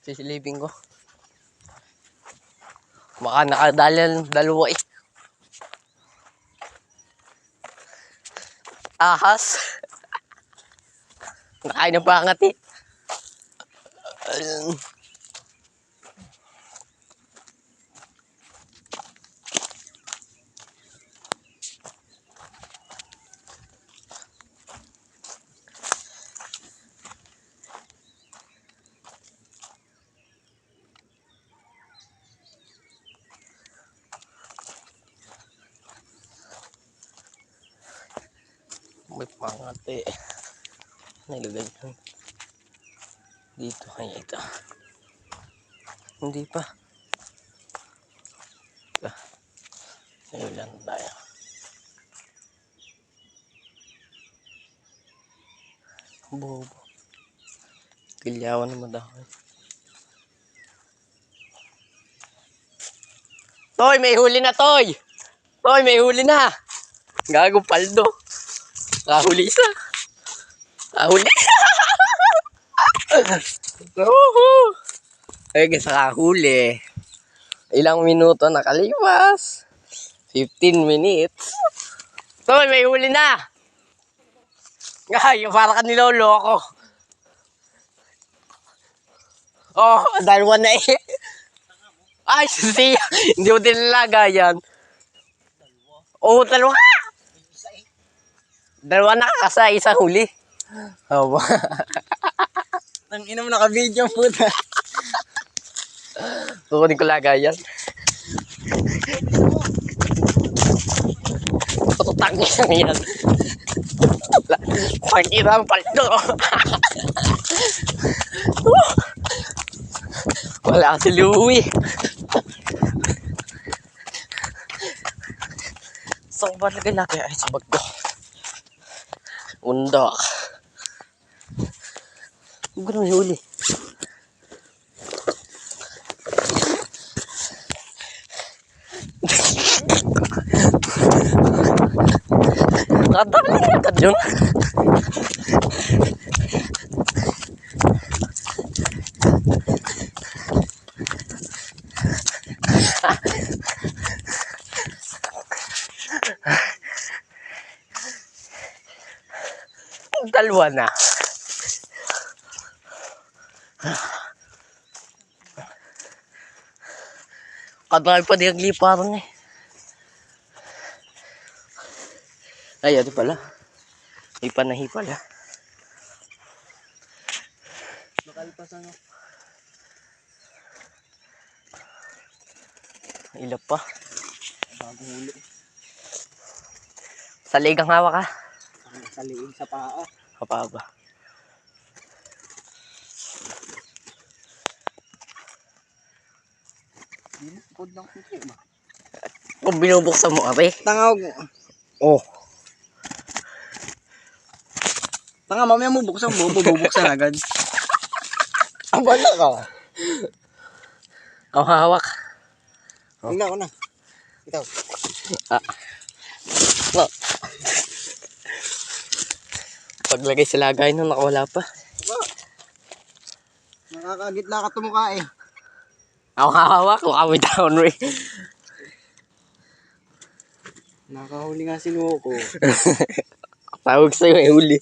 Sisilipin ko. Baka nakadalal dalawa eh. Ahas. Nakain ng pangat eh. May pangat eh. Nilagay ko. Dito ay ito. Hindi pa. Ito. Ayun lang tayo. Bobo. Kilyawan naman dahil. Toy, may huli na, Toy! Toy, may huli na! Gago paldo. Kahuli isa. Kahuli. Ay, sa kahuli. Ilang minuto nakalipas. 15 minutes. Toy, may huli na! Ay, para ka niloloko. Oh, dalawa na eh. Ay, siya. Hindi mo din nalagayan. Oo, dalawa. Dalawa na kasa, isa huli. Oh, Ang ina mo naka-video puta. kukunin ko lagayan. Tututang niya yan. Pag-irang paldo. Wala si Louie. Saan ba lagay? Ay, sa bag ko. Undok. Huwag na may huli. Nakadali ka agad yun. Dalawa na. Kadami pa di nagliparan eh. Ay, ito pala. May panahi pala. Makalpas ano. Ilap pa. Bagong huli. Sa ligang hawak ka. Sa liig sa paa. Kapaba. Pod lang kunti ba? Kung binubuksan mo, abe. Tangawag mo. Oh. Tanga mamaya mo buksan mo. Bubuksan agad. Ang bala ka. Ang hawak. Huwag na, huwag na. Ito. Ah. Oh. Paglagay sa lagay nung nakawala pa. Nakakagitla ka tumukha eh. Ang hawak. Wakawit down rin. Nakahuli nga si Loko. Tawag sa'yo eh, huli.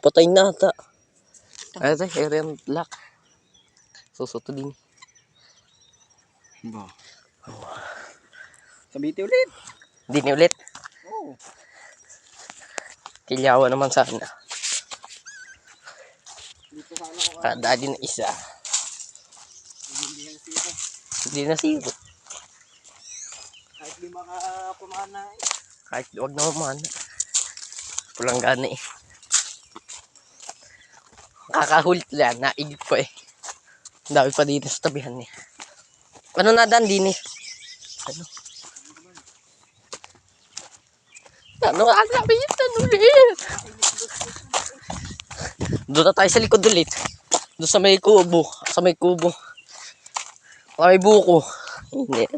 Patay na ata. Ay, ito, area black. Susuto din. Ba? Sabiti ulit. Hindi ni ulit. Oo. Kilyawa naman sana. Dito sana ako. Kada din isa. Hindi yan sila. Hindi na siro. Kahit di makapumana eh. Kahit huwag na mamana. Pulang gana eh. Kakahulit lang. Naigit ko eh. Ang dami pa dito sa tabihan eh. Ano na dan din eh? Ano? Ano ang lapitan ulit? Doon na tayo sa likod ulit. Doon sa may kubo. Sa may kubo. Sa may buko. Init.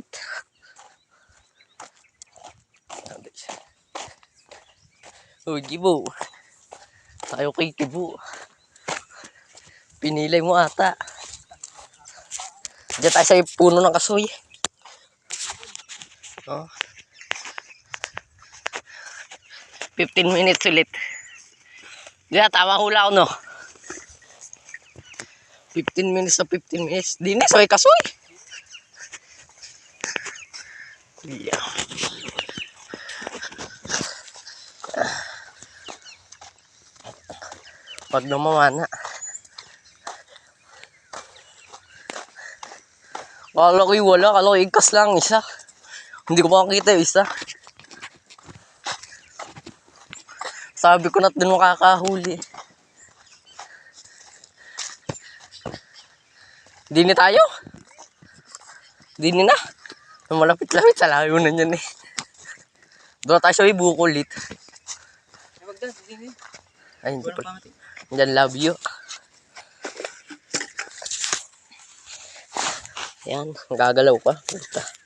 Uy, Gibo. Tayo kay Gibo. Pinilay mo ata. Diyan tayo sa puno ng kasoy. Oh. 15 minutes ulit. Diyan, tama hula ko, no? 15 minutes na 15 minutes. Dinis, may kasoy. Yeah. Pag namamana. Kala ko'y wala, kala ko'y igkas lang isa. Hindi ko makakita yung isa. Sabi ko na't dun makakahuli. Dini tayo? Dini na? Malapit-lapit sa layo na yan eh. Doon tayo sa ibukulit. Ay, hindi pa. Diyan, love you. Ayan, gagalaw pa. Basta.